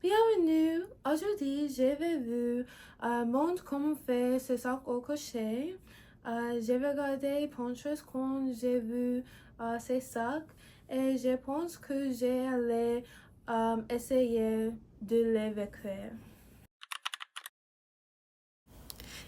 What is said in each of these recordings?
Bienvenue! Aujourd'hui, je vais vous montrer comment faire ce sac au crochet. Je vais regarder Pinterest quand j'ai vu ces sacs et je pense que j'allais essayer de les recréer.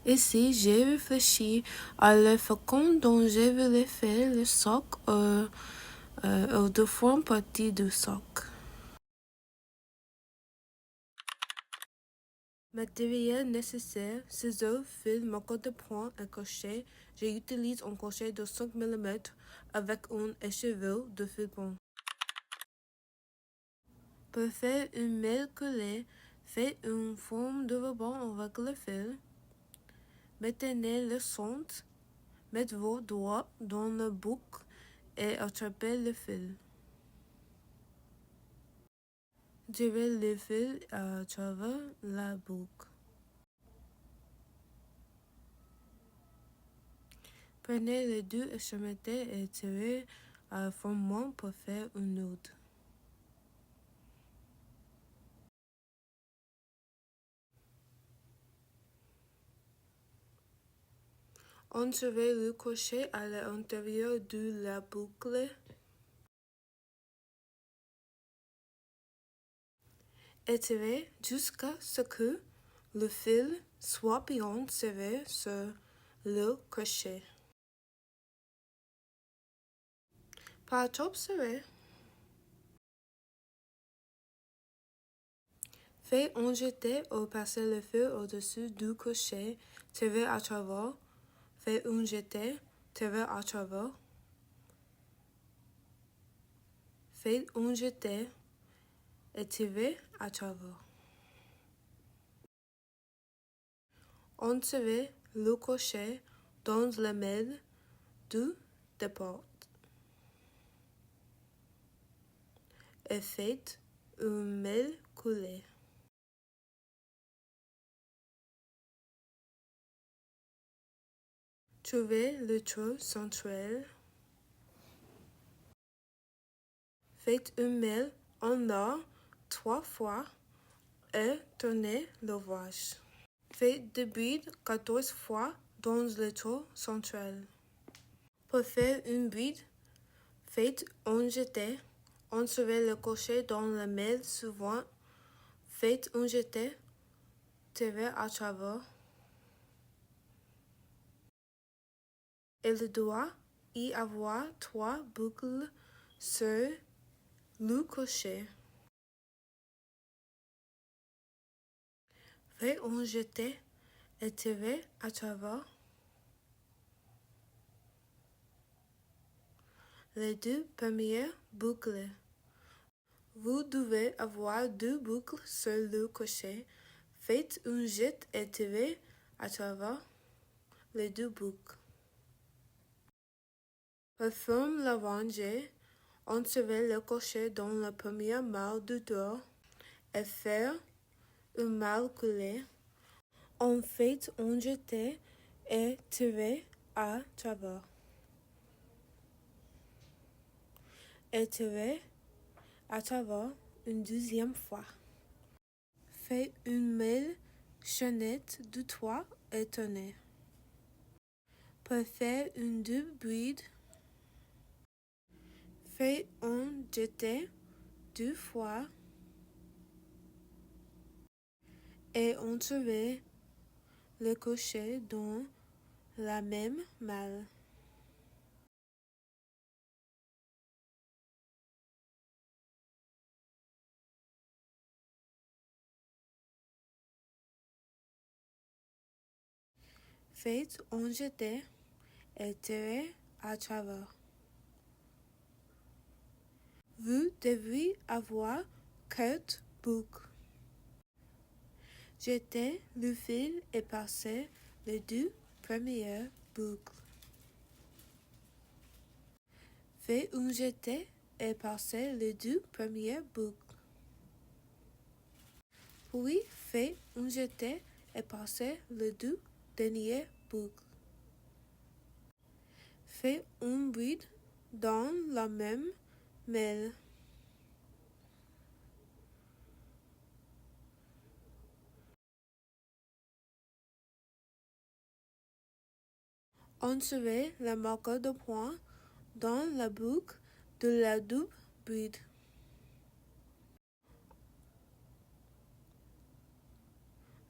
Ici, j'ai réfléchi à la façon dont je voulais faire le sac aux différentes parties du sac. Matériel nécessaire, ciseaux, fil, marqueur de point, un crochet. J'utilise un crochet de 5 mm avec un écheveau de fil bond. Pour faire une maille collée, faites une forme de ruban avec le fil. Maintenez le centre, mettez vos doigts dans le boucle et attrapez le fil. Tirez le fil à travers la boucle. Prenez les deux extrémités et tirez formant pour faire une nœud. Insérez le crochet à l'intérieur de la boucle. Étirez jusqu'à ce que le fil soit bien serré sur le crochet. Pas trop serré. Faites un jeté ou passez le fil au-dessus du crochet. Tirez à travers. Faites un jeté. Tirez à travers. Faites un jeté et tirez à travers. Insérez le crochet dans la maille du départ et faites une maille coulée. Trouvez le trou central. Faites une maille en l'air 3 fois et tournez l'ouvrage. Faites des brides 14 fois dans le trou central. Pour faire une bride, faites un jeté. Insérez le crochet dans la maille suivante. Faites un jeté. Tirez à travers. Il doit y avoir 3 boucles sur le crochet. Faites un jeté et tirez à travers. Les deux premières boucles. Vous devez avoir 2 boucles sur le crochet. Faites un jet et tirez à travers les 2 boucles. Pour former la rangée, insérez le crochet dans la première maille du dos et faire une maille coulée. On fait un jeté et tirez à travers. Et tirez à travers une deuxième fois. Faites une maille chaînette de 3 et tournez. Pour faire une double bride, faites un jeté 2 fois et insérez le crochet dans la même maille. Faites un jeté et tirez à travers. Vous devez avoir 4 boucles. Jetez le fil et passez les 2 premières boucles. Faites un jeté et passez les 2 premières boucles. Puis faites un jeté et passez les 2 dernières boucles. Faites une bride dans la même maille. Insérez le marqueur de point dans la boucle de la double bride.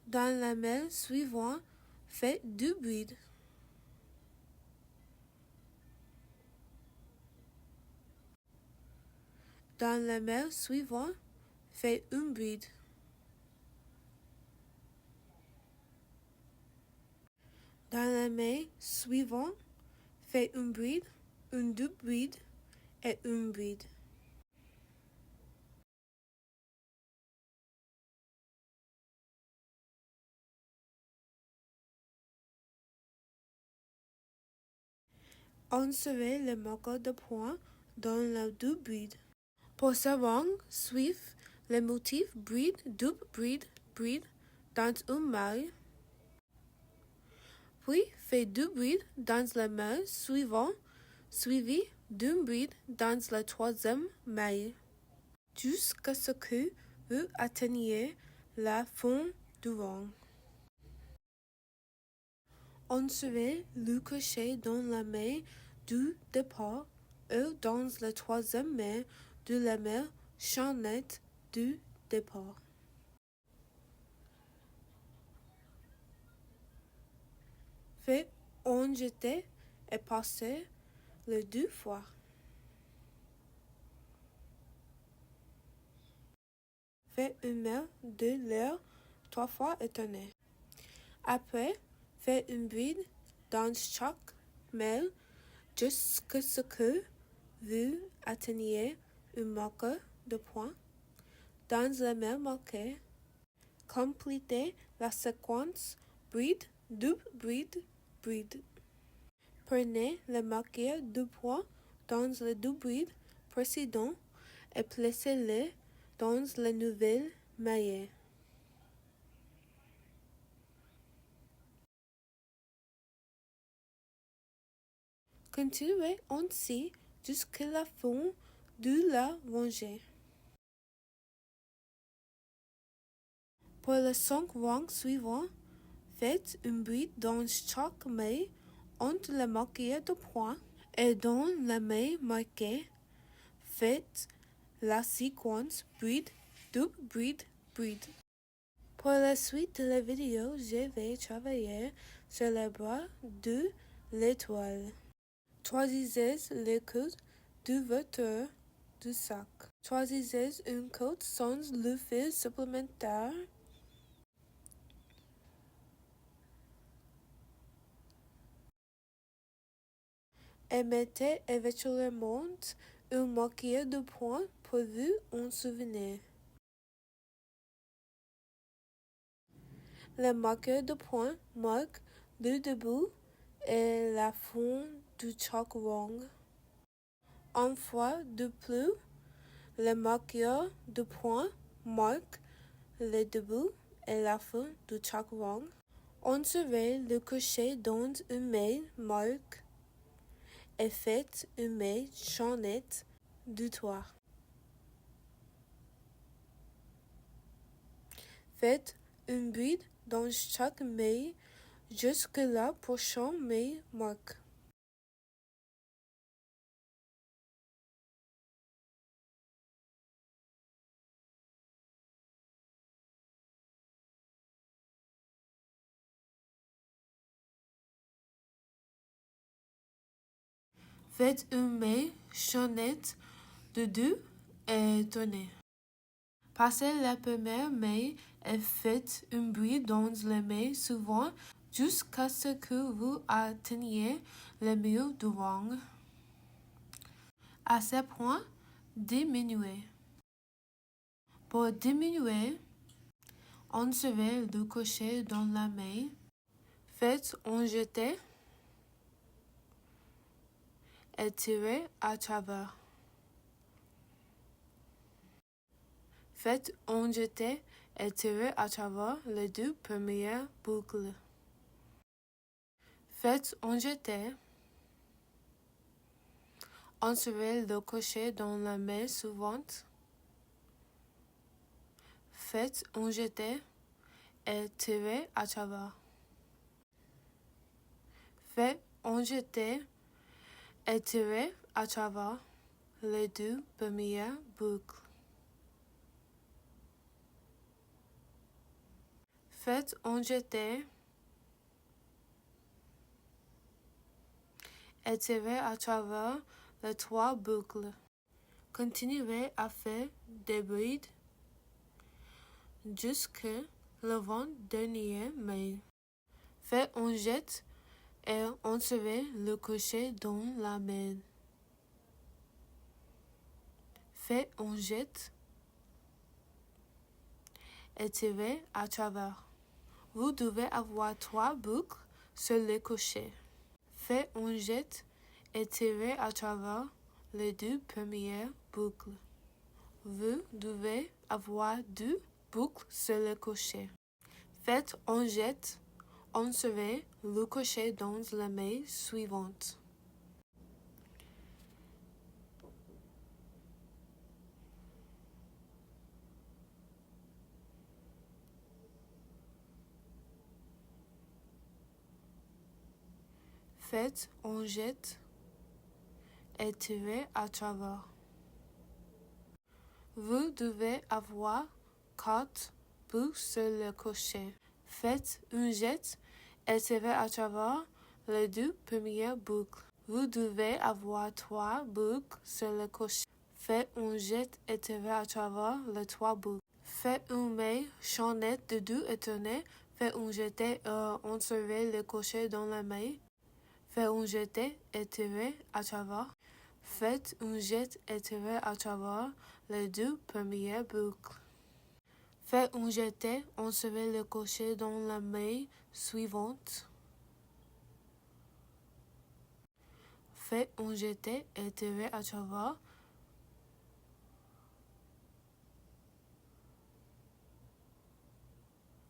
Dans la maille suivante, faites 2 brides. Dans la maille suivante, faites une bride. Dans la maille suivante, faites une bride, une double bride et une bride. Insérez le marqueur de point dans la double bride. Pour ce rang, suivez le motif bride, double bride, bride dans une maille. Puis, faites 2 brides dans la maille suivante, suivi d'une bride dans la troisième maille, jusqu'à ce que vous atteigniez la fin du rang. Insérez le crochet dans la maille du départ ou dans la troisième maille de la maille chaînette du départ. Faites un jeté et passez le 2 fois. Faites une maille de l'air 3 fois et tournez. Après, faites une bride dans chaque maille jusqu'à ce que vous atteigniez un marqueur de point. Dans la maille marquée, complétez la séquence bride, double bride, bride. Prenez le marqueur de point dans le double bride précédent et placez-le dans la nouvelle maille. Continuez ainsi jusqu'à la fin de la rangée. Pour les 5 rangs suivants, faites une bride dans chaque maille entre le marqueur de point et dans la maille marquée. Faites la séquence bride, double bride, bride. Pour la suite de la vidéo, je vais travailler sur le bras de l'étoile. Choisissez le code d'ouverture du sac. Choisissez un code sans le fil supplémentaire. Et mettez éventuellement un marqueur de point pour vous en souvenir. Le marqueur de point marque le début et la fin de chaque rang. Une fois de plus, le marqueur de point marque le début et la fin de chaque rang. Insérez le crochet dans une maille marque et faites une maille chaînette du toit. Faites une bride dans chaque maille jusqu'à la prochaine maille marque. Faites une maille chaînette de 2 et tournez. Passez la première maille et faites une bride dans la maille suivante jusqu'à ce que vous atteigniez le milieu du rang. À ce point, diminuez. Pour diminuer, insérez le crochet dans la maille. Faites un jeté et tirez à travers. Faites un jeté et tirez à travers les 2 premières boucles. Faites un jeté. Insérez le crochet dans la maille suivante. Faites un jeté et tirez à travers. Faites un jeté et tirez à travers les deux premières boucles. Faites un jeté et tirez à travers les trois boucles. Continuez à faire des brides jusqu'à l'avant-dernier mail. Faites un jet et insérez le crochet dans la main. Faites un jet et tirez à travers. Vous devez avoir 3 boucles sur le crochet. Faites un jet et tirez à travers les deux premières boucles. Vous devez avoir 2 boucles sur le crochet. Faites un jet, insérez le crochet dans la maille suivante. Faites un jet et tirez à travers. Vous devez avoir 4 boucles sur le crochet. Faites un jet et tirez à travers les deux premières boucles. Vous devez avoir 3 boucles sur le crochet. Faites un jet et tirez à travers les 3 boucles. Faites une maille chaînette de 2 et tournez. Faites un jeté et insérez le crochet dans la maille. Faites un jeté et tirez à travers. Faites un jet et tirez à travers les deux premières boucles. Faites un jeté, insérez le crochet dans la maille suivante. Faites un jeté et tirez à travers.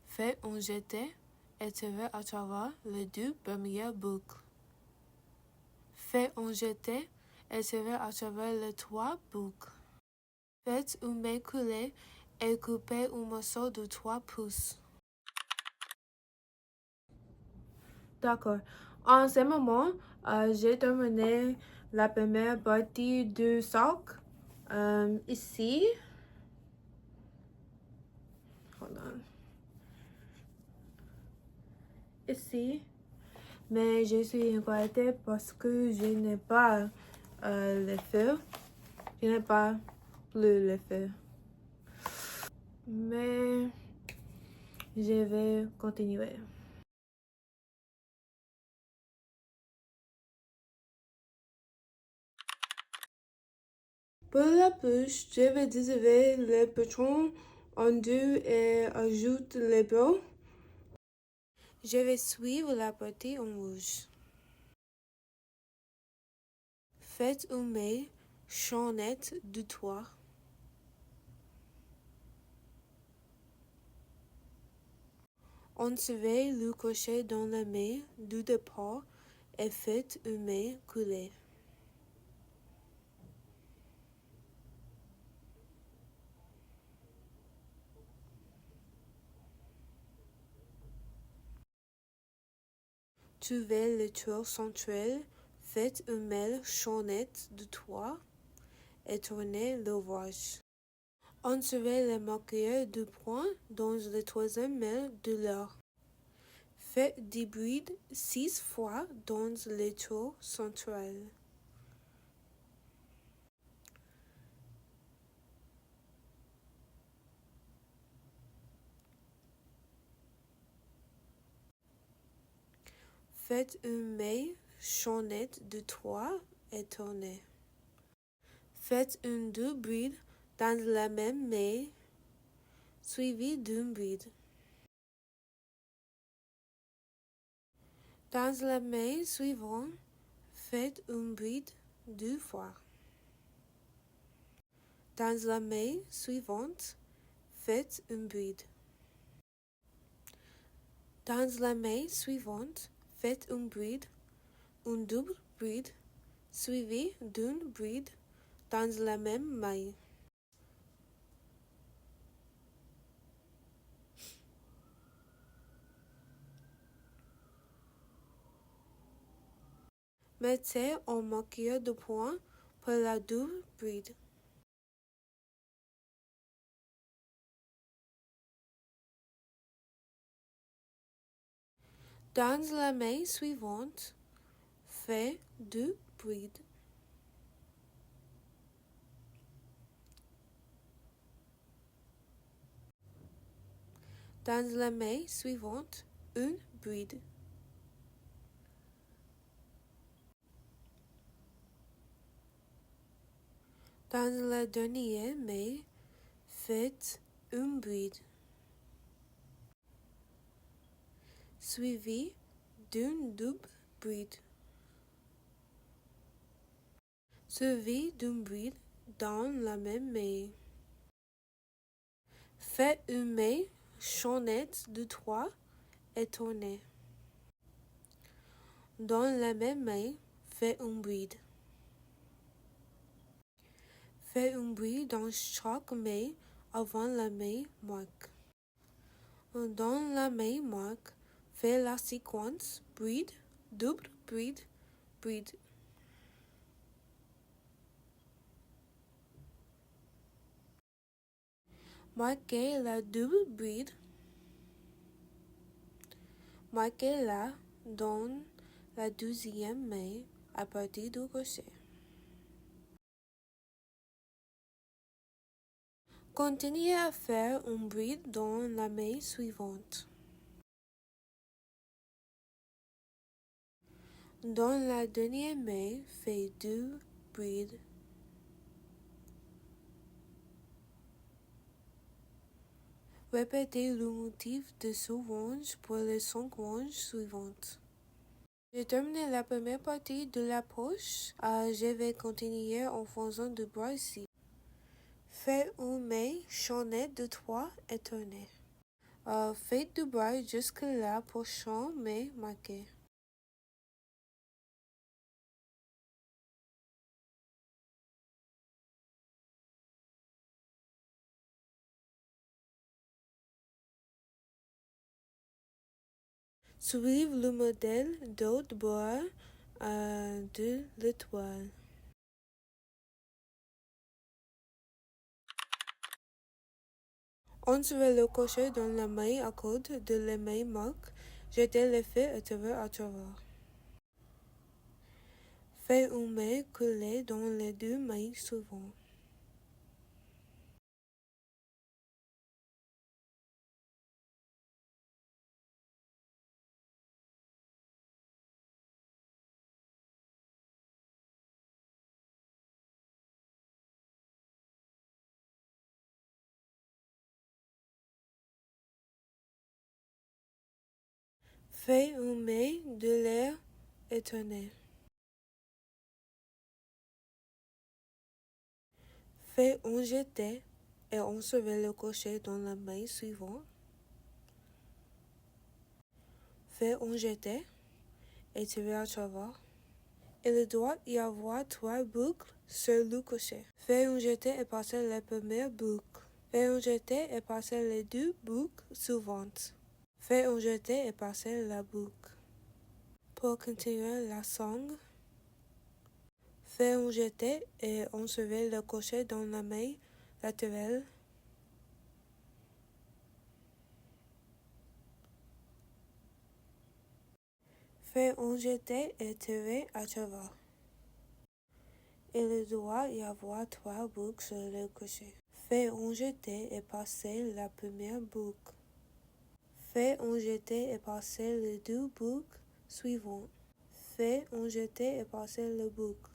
Faites un jeté et tirez à travers les deux premières boucles. Faites un jeté et tirez à travers les 3 boucles. Faites une maille coulée et coupez un morceau de 3 pouces. D'accord. En ce moment, j'ai terminé la première partie du sac. Ici. Hold on. Ici. Mais je suis inquiétée parce que je n'ai pas le feu. Je n'ai pas plus le feu. Mais je vais continuer. Pour la bouche, je vais diviser le bouton en deux et ajouter les bras. Je vais suivre la partie en rouge. Faites une maille chaînette de 3. Insérez le crochet dans la maille du départ et faites une maille coulée. Trouvez le tour central, faites une maille chaînette de 3 et tournez l'ouvrage. Insérez les marqueurs de points dans le troisième maille de l'heure. Faites des brides 6 fois dans le tour central. Faites une maille chaînette de 3 et tournez. Faites une 2 brides dans la même maille, suivie d'une bride. Dans la maille suivante, faites une bride 2 fois. Dans la maille suivante, faites une bride. Dans la maille suivante, faites une bride, une double bride, suivie d'une bride dans la même maille. Mettez en marqueur de point pour la double bride. Dans la main suivante, faites 2 brides. Dans la main suivante, une bride. Dans la dernière main, faites une bride, suivi d'une double bride, suivi d'une bride dans la même main. Faites une main chaînette de 3 et tournez. Dans la même main, faites une bride. Faites une bride dans chaque main avant la main marque. Dans la main marque, faites la séquence bride, double bride, bride. Marquez la double bride. Marquez-la dans la deuxième main à partir du crochet. Continuez à faire une bride dans la main suivante. Dans la dernière main, faites 2 brides. Répétez le motif de ce range pour les 5 ranges suivantes. J'ai terminé la première partie de la poche. Je vais continuer en faisant du bras ici. Faites une main chaînette de 3 et tournez. Faites du bras jusque la prochaine main marquée. Suivez le modèle d'autre bord de l'étoile. Insérez le crochet dans la main à côté de la main marque. Jetez les fils à travers. Faites une main coulée dans les 2 mains suivantes. Faites une main de l'air et tournez. Faites un jeté et insérez le crochet dans la main suivante. Faites un jeté et tirez à travers. Il doit y avoir 3 boucles sur le crochet. Faites un jeté et passez la première boucle. Faites un jeté et passez les 2 boucles suivantes. Faites un jeté et passez la boucle. Pour continuer la sangle, faites un jeté et insérez le crochet dans la main latérale. Faites un jeté et tirez à travers. Il doit y avoir 3 boucles sur le crochet. Faites un jeté et passez la première boucle. Faites un jeté et passez les 2 boucles suivantes. Faites un jeté et passez la boucle.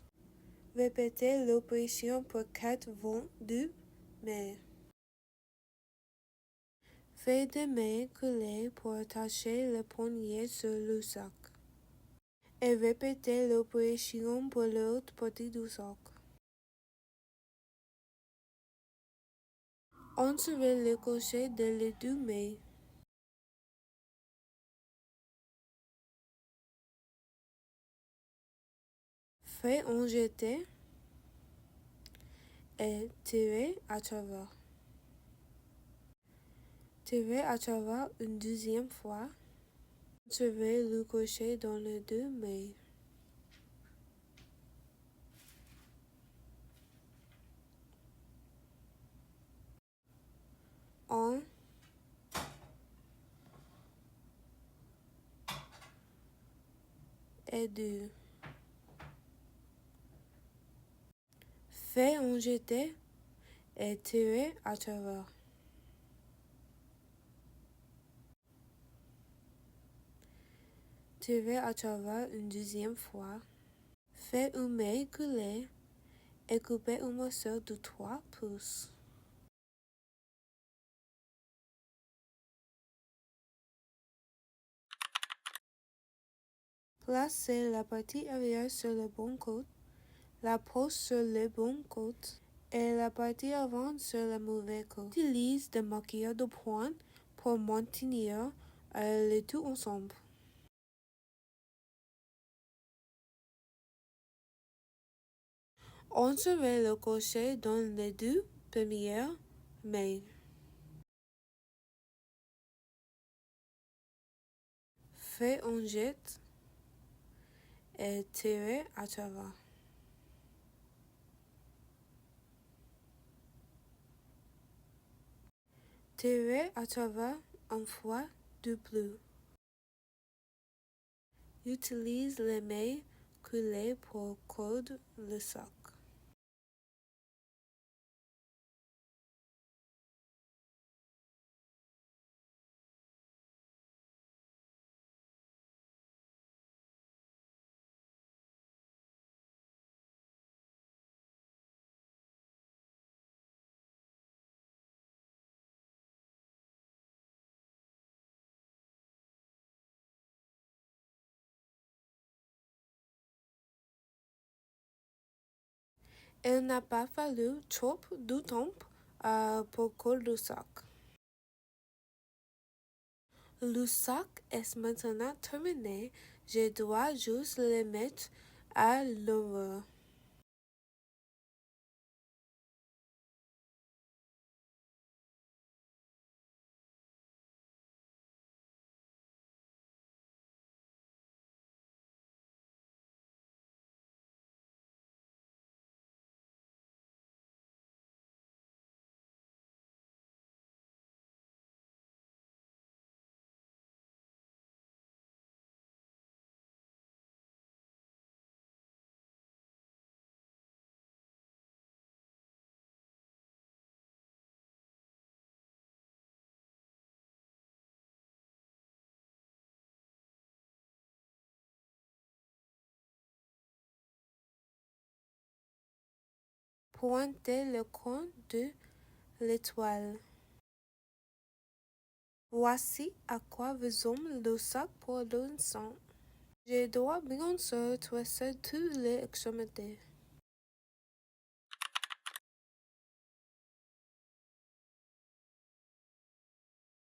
Répétez l'opération pour 4 vents de main. Faites des mains coulées pour attacher le poignet sur le sac. Et répétez l'opération pour l'autre partie du sac. Insérez le crochet dans les 2 mains. Faites un jeté et tirez à travers. Tirez à travers une deuxième fois. Insérez le crochet dans les 2 mains. est dur. Fais un jeté et tirer à travers. Tirer à travers une deuxième fois. Fais une maille coulée et couper un morceau de 3 pouces. Placez la partie arrière sur le bon côté, la pose sur le bon côté et la partie avant sur le mauvais côté. Utilise des marqueurs de pointe pour maintenir le tout ensemble. Insérez le crochet dans les 2 premières mailles. Faites un jet et tirez à travers. Tirez à travers une fois de plus. Utilise les mailles coulées pour coudre le sac. Il n'a pas fallu trop de temps pour coudre le sac. Le sac est maintenant terminé. Je dois juste le mettre à l'envers. Pointez le coin de l'étoile. Voici à quoi ressemble le sac pour l'instant. Je dois bien sûr tresser toutes les extrémités.